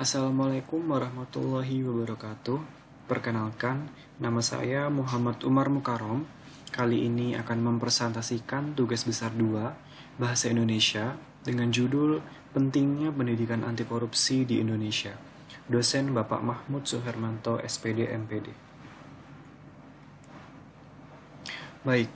Assalamualaikum warahmatullahi wabarakatuh. Perkenalkan, nama saya Muhammad Umar Mukarom. Kali ini akan mempresentasikan tugas besar 2, Bahasa Indonesia, dengan judul Pentingnya Pendidikan Anti Korupsi di Indonesia. Dosen Bapak Mahmud Suhermanto, SPD, MPD. Baik,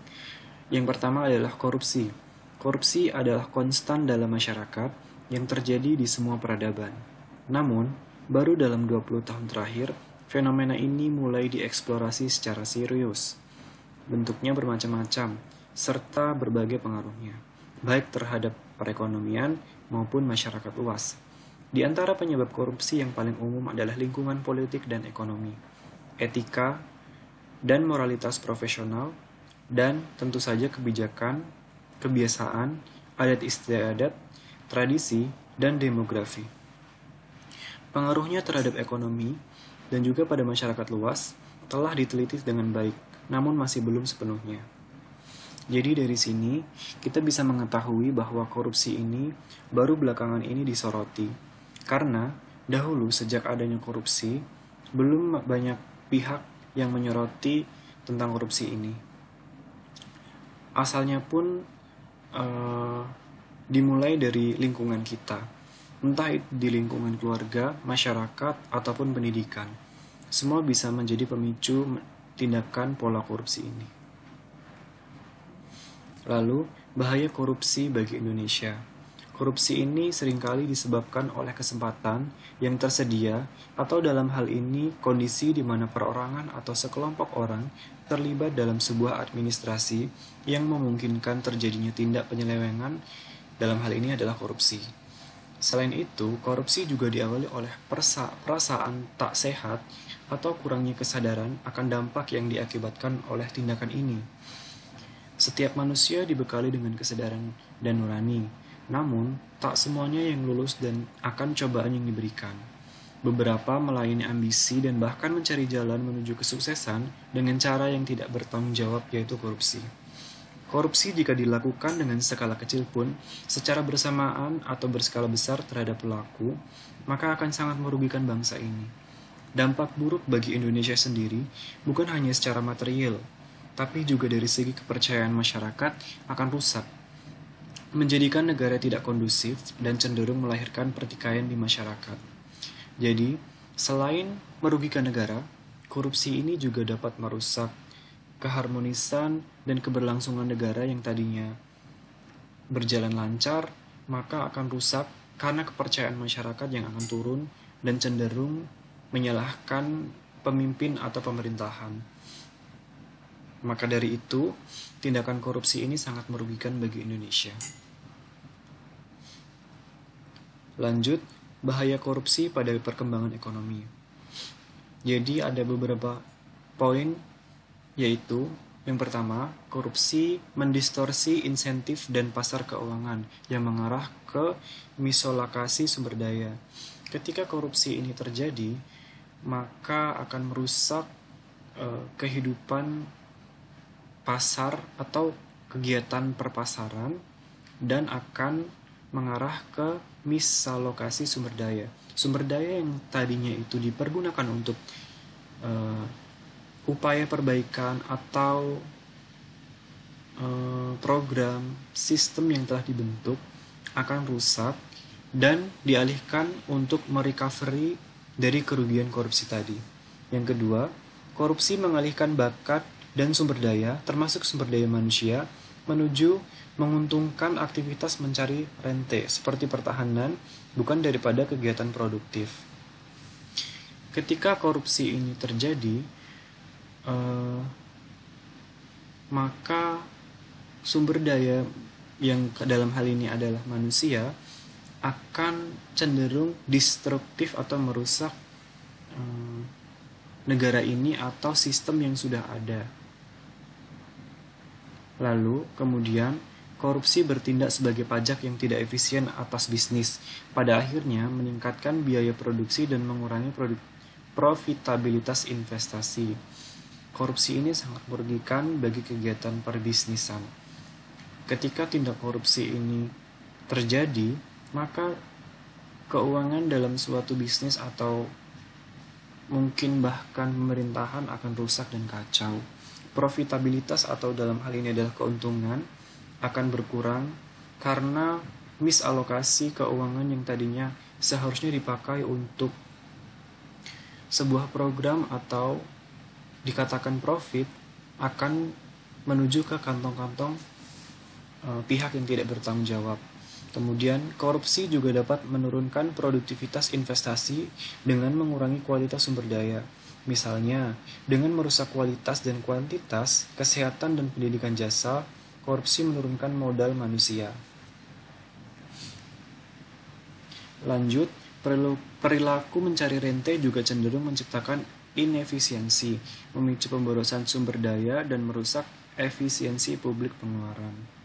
yang pertama adalah korupsi. Korupsi adalah konstan dalam masyarakat yang terjadi di semua peradaban. Namun, baru dalam 20 tahun terakhir, fenomena ini mulai dieksplorasi secara serius. Bentuknya bermacam-macam, serta berbagai pengaruhnya, baik terhadap perekonomian maupun masyarakat luas. Di antara penyebab korupsi yang paling umum adalah lingkungan politik dan ekonomi, etika, dan moralitas profesional, dan tentu saja kebijakan, kebiasaan, adat istiadat, tradisi, dan demografi. Pengaruhnya terhadap ekonomi dan juga pada masyarakat luas telah diteliti dengan baik, namun masih belum sepenuhnya. Jadi dari sini kita bisa mengetahui bahwa korupsi ini baru belakangan ini disoroti, karena dahulu sejak adanya korupsi belum banyak pihak yang menyoroti tentang korupsi ini. Asalnya pun dimulai dari lingkungan kita, entah itu di lingkungan keluarga, masyarakat, ataupun pendidikan. Semua bisa menjadi pemicu tindakan pola korupsi ini. Lalu, bahaya korupsi bagi Indonesia. Korupsi ini seringkali disebabkan oleh kesempatan yang tersedia atau dalam hal ini kondisi di mana perorangan atau sekelompok orang terlibat dalam sebuah administrasi yang memungkinkan terjadinya tindak penyelewengan, dalam hal ini adalah korupsi. Selain itu, korupsi juga diawali oleh perasaan tak sehat atau kurangnya kesadaran akan dampak yang diakibatkan oleh tindakan ini. Setiap manusia dibekali dengan kesadaran dan nurani, namun tak semuanya yang lulus dan akan cobaan yang diberikan. Beberapa melayani ambisi dan bahkan mencari jalan menuju kesuksesan dengan cara yang tidak bertanggung jawab, yaitu korupsi. Korupsi jika dilakukan dengan skala kecil pun, secara bersamaan atau berskala besar terhadap pelaku, maka akan sangat merugikan bangsa ini. Dampak buruk bagi Indonesia sendiri bukan hanya secara material, tapi juga dari segi kepercayaan masyarakat akan rusak, menjadikan negara tidak kondusif dan cenderung melahirkan pertikaian di masyarakat. Jadi, selain merugikan negara, korupsi ini juga dapat merusak keharmonisan dan keberlangsungan negara yang tadinya berjalan lancar, maka akan rusak karena kepercayaan masyarakat yang akan turun dan cenderung menyalahkan pemimpin atau pemerintahan. Maka dari itu, tindakan korupsi ini sangat merugikan bagi Indonesia. Lanjut, bahaya korupsi pada perkembangan ekonomi. Jadi ada beberapa poin, yaitu yang pertama, korupsi mendistorsi insentif dan pasar keuangan yang mengarah ke misalokasi sumber daya. Ketika korupsi ini terjadi, maka akan merusak kehidupan pasar atau kegiatan perpasaran dan akan mengarah ke misalokasi sumber daya. Sumber daya yang tadinya itu dipergunakan untuk upaya perbaikan atau program sistem yang telah dibentuk akan rusak dan dialihkan untuk merecovery dari kerugian korupsi tadi. Yang kedua, korupsi mengalihkan bakat dan sumber daya, termasuk sumber daya manusia, menuju menguntungkan aktivitas mencari rente seperti pertahanan, bukan daripada kegiatan produktif. Ketika korupsi ini terjadi, maka sumber daya yang dalam hal ini adalah manusia akan cenderung destruktif atau merusak negara ini atau sistem yang sudah ada. Lalu kemudian korupsi bertindak sebagai pajak yang tidak efisien atas bisnis, pada akhirnya meningkatkan biaya produksi dan mengurangi profitabilitas investasi. Korupsi ini sangat merugikan bagi kegiatan perbisnisan. Ketika tindak korupsi ini terjadi, maka keuangan dalam suatu bisnis atau mungkin bahkan pemerintahan akan rusak dan kacau. Profitabilitas atau dalam hal ini adalah keuntungan akan berkurang karena misalokasi keuangan yang tadinya seharusnya dipakai untuk sebuah program atau dikatakan profit akan menuju ke kantong-kantong pihak yang tidak bertanggung jawab. Kemudian, korupsi juga dapat menurunkan produktivitas investasi dengan mengurangi kualitas sumber daya. Misalnya, dengan merusak kualitas dan kuantitas, kesehatan dan pendidikan jasa, korupsi menurunkan modal manusia. Lanjut, perilaku mencari rente juga cenderung menciptakan inefisiensi, memicu pemborosan sumber daya, dan merusak efisiensi publik pengeluaran.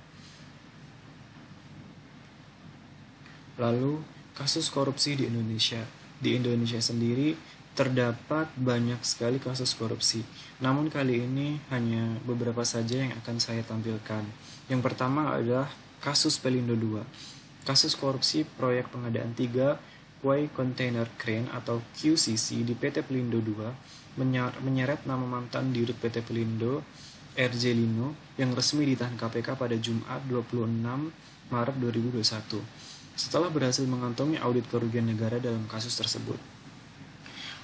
Lalu, kasus korupsi di Indonesia. Di Indonesia sendiri terdapat banyak sekali kasus korupsi. Namun kali ini hanya beberapa saja yang akan saya tampilkan. Yang pertama adalah kasus Pelindo II. Kasus korupsi proyek pengadaan 3 Quay Container Crane atau QCC di PT Pelindo II menyeret nama mantan Dirut PT Pelindo, RJ Lino, yang resmi ditahan KPK pada Jumat 26 Maret 2021. Setelah berhasil mengantongi audit kerugian negara dalam kasus tersebut.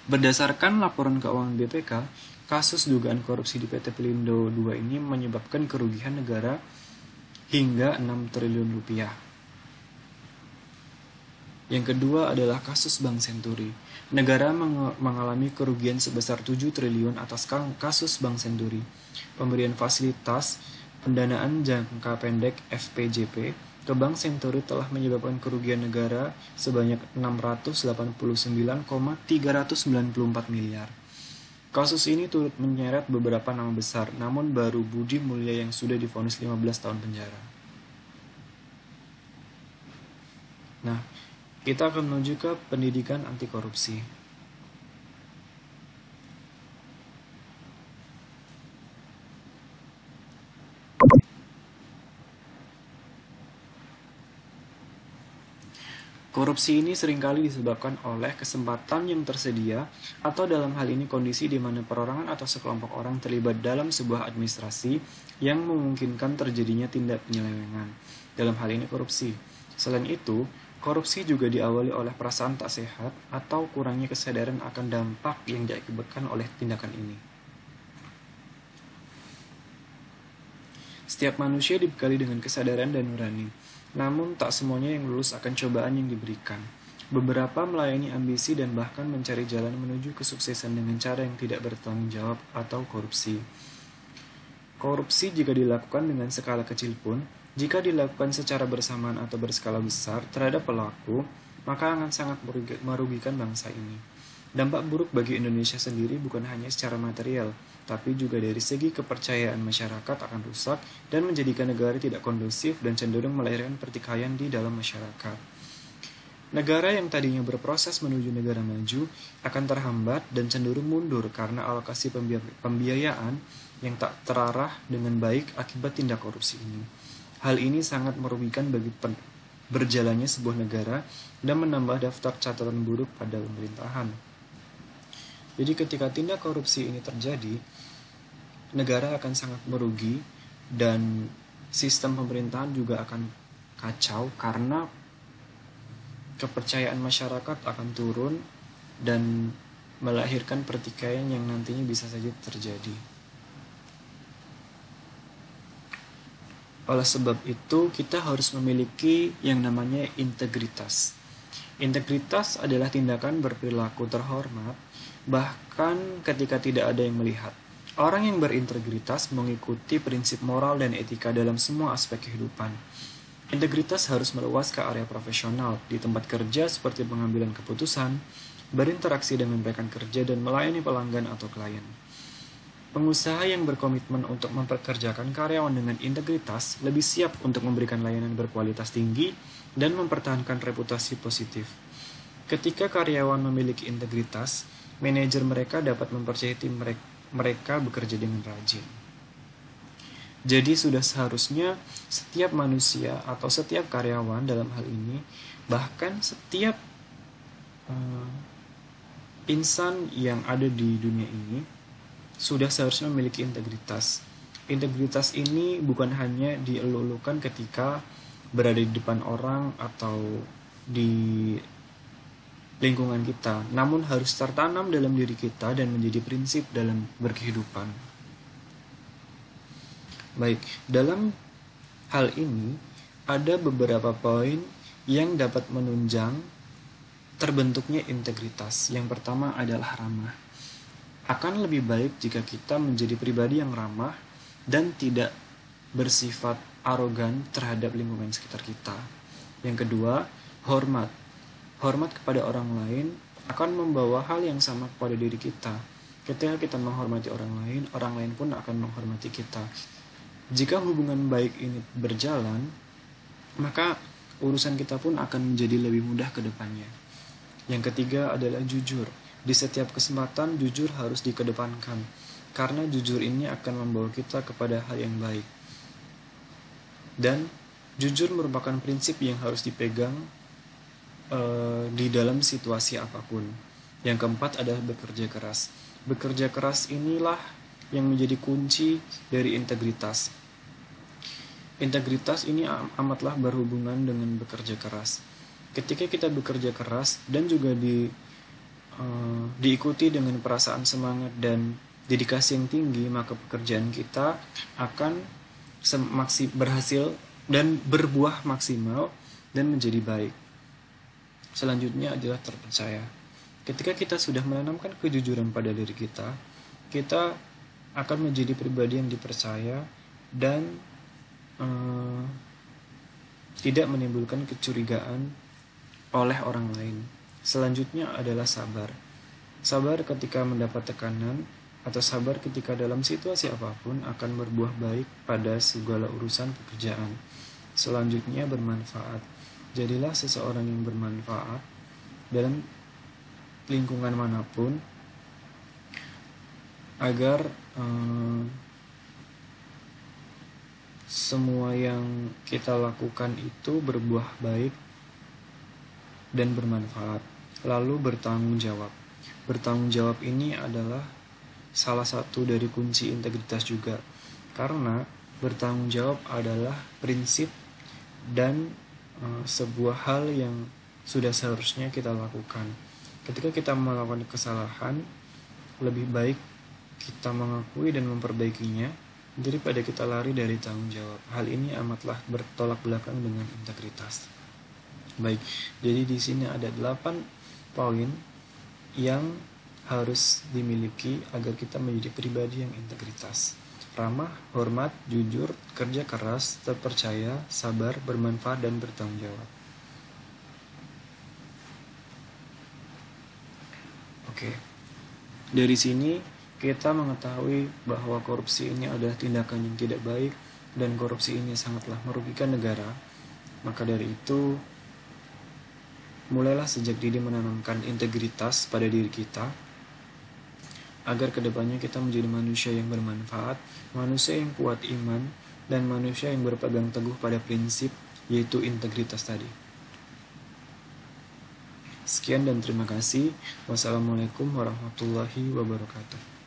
Berdasarkan laporan keuangan BPK, kasus dugaan korupsi di PT Pelindo II ini menyebabkan kerugian negara hingga 6 triliun rupiah. Yang kedua adalah kasus Bank Senturi. Negara mengalami kerugian sebesar 7 triliun atas kasus Bank Senturi. Pemberian fasilitas pendanaan jangka pendek FPJP ke Bank Senturi telah menyebabkan kerugian negara sebanyak 689,394 miliar. Kasus ini turut menyeret beberapa nama besar, namun baru Budi Mulya yang sudah divonis 15 tahun penjara. Nah, kita akan menuju ke pendidikan anti korupsi. Korupsi ini seringkali disebabkan oleh kesempatan yang tersedia atau dalam hal ini kondisi di mana perorangan atau sekelompok orang terlibat dalam sebuah administrasi yang memungkinkan terjadinya tindak penyelewengan. Dalam hal ini korupsi. Selain itu, korupsi juga diawali oleh perasaan tak sehat atau kurangnya kesadaran akan dampak yang diakibatkan oleh tindakan ini. Setiap manusia dibekali dengan kesadaran dan nurani. Namun tak semuanya yang lulus akan cobaan yang diberikan. Beberapa melayani ambisi dan bahkan mencari jalan menuju kesuksesan dengan cara yang tidak bertanggung jawab atau korupsi. Korupsi jika dilakukan dengan skala kecil pun, jika dilakukan secara bersamaan atau berskala besar terhadap pelaku, maka akan sangat merugikan bangsa ini. Dampak buruk bagi Indonesia sendiri bukan hanya secara material, tapi juga dari segi kepercayaan masyarakat akan rusak dan menjadikan negara tidak kondusif dan cenderung melahirkan pertikaian di dalam masyarakat. Negara yang tadinya berproses menuju negara maju akan terhambat dan cenderung mundur karena alokasi pembiayaan yang tak terarah dengan baik akibat tindak korupsi ini. Hal ini sangat merugikan bagi berjalannya sebuah negara dan menambah daftar catatan buruk pada pemerintahan. Jadi ketika tindak korupsi ini terjadi, negara akan sangat merugi dan sistem pemerintahan juga akan kacau karena kepercayaan masyarakat akan turun dan melahirkan pertikaian yang nantinya bisa saja terjadi. Oleh sebab itu, kita harus memiliki yang namanya integritas. Integritas adalah tindakan berperilaku terhormat, bahkan ketika tidak ada yang melihat. Orang yang berintegritas mengikuti prinsip moral dan etika dalam semua aspek kehidupan. Integritas harus meluas ke area profesional, di tempat kerja seperti pengambilan keputusan, berinteraksi dengan rekan kerja dan melayani pelanggan atau klien. Pengusaha yang berkomitmen untuk memperkerjakan karyawan dengan integritas lebih siap untuk memberikan layanan berkualitas tinggi dan mempertahankan reputasi positif. Ketika karyawan memiliki integritas, manajer mereka dapat mempercayai tim mereka bekerja dengan rajin. Jadi sudah seharusnya setiap manusia atau setiap karyawan dalam hal ini, bahkan setiap eh, insan yang ada di dunia ini sudah seharusnya memiliki integritas. Integritas ini bukan hanya dielulukan ketika berada di depan orang atau di lingkungan kita, namun harus tertanam dalam diri kita dan menjadi prinsip dalam berkehidupan. Baik, dalam hal ini ada beberapa poin yang dapat menunjang terbentuknya integritas. Yang pertama adalah ramah. Akan lebih baik jika kita menjadi pribadi yang ramah dan tidak bersifat arogan terhadap lingkungan sekitar kita. Yang kedua, hormat. Hormat kepada orang lain akan membawa hal yang sama kepada diri kita. Ketika kita menghormati orang lain pun akan menghormati kita. Jika hubungan baik ini berjalan, maka urusan kita pun akan menjadi lebih mudah ke depannya. Yang ketiga adalah jujur. Di setiap kesempatan, jujur harus dikedepankan. Karena jujur ini akan membawa kita kepada hal yang baik. Dan jujur merupakan prinsip yang harus dipegang di dalam situasi apapun. Yang keempat adalah bekerja keras. Bekerja keras inilah yang menjadi kunci dari integritas. Integritas ini amatlah berhubungan dengan bekerja keras. Ketika kita bekerja keras dan juga diikuti dengan perasaan semangat dan dedikasi yang tinggi, maka pekerjaan kita akan berhasil dan berbuah maksimal dan menjadi baik. Selanjutnya adalah terpercaya. Ketika kita sudah menanamkan kejujuran pada diri kita, kita akan menjadi pribadi yang dipercaya dan tidak menimbulkan kecurigaan oleh orang lain. Selanjutnya adalah sabar. Sabar ketika mendapat tekanan atau sabar ketika dalam situasi apapun akan berbuah baik pada segala urusan pekerjaan. Selanjutnya bermanfaat. Jadilah seseorang yang bermanfaat dalam lingkungan manapun agar semua yang kita lakukan itu berbuah baik dan bermanfaat. Lalu bertanggung jawab. Bertanggung jawab ini adalah salah satu dari kunci integritas juga. Karena bertanggung jawab adalah prinsip dan sebuah hal yang sudah seharusnya kita lakukan. Ketika kita melakukan kesalahan, lebih baik kita mengakui dan memperbaikinya daripada kita lari dari tanggung jawab. Hal ini amatlah bertolak belakang dengan integritas. Baik, jadi di sini ada 8 poin yang harus dimiliki agar kita menjadi pribadi yang integritas. Ramah, hormat, jujur, kerja keras, terpercaya, sabar, bermanfaat, dan bertanggung jawab. Oke, dari sini kita mengetahui bahwa korupsi ini adalah tindakan yang tidak baik dan korupsi ini sangatlah merugikan negara. Maka dari itu, mulailah sejak dini menanamkan integritas pada diri kita agar kedepannya kita menjadi manusia yang bermanfaat, manusia yang kuat iman, dan manusia yang berpegang teguh pada prinsip yaitu integritas tadi. Sekian dan terima kasih. Wassalamualaikum warahmatullahi wabarakatuh.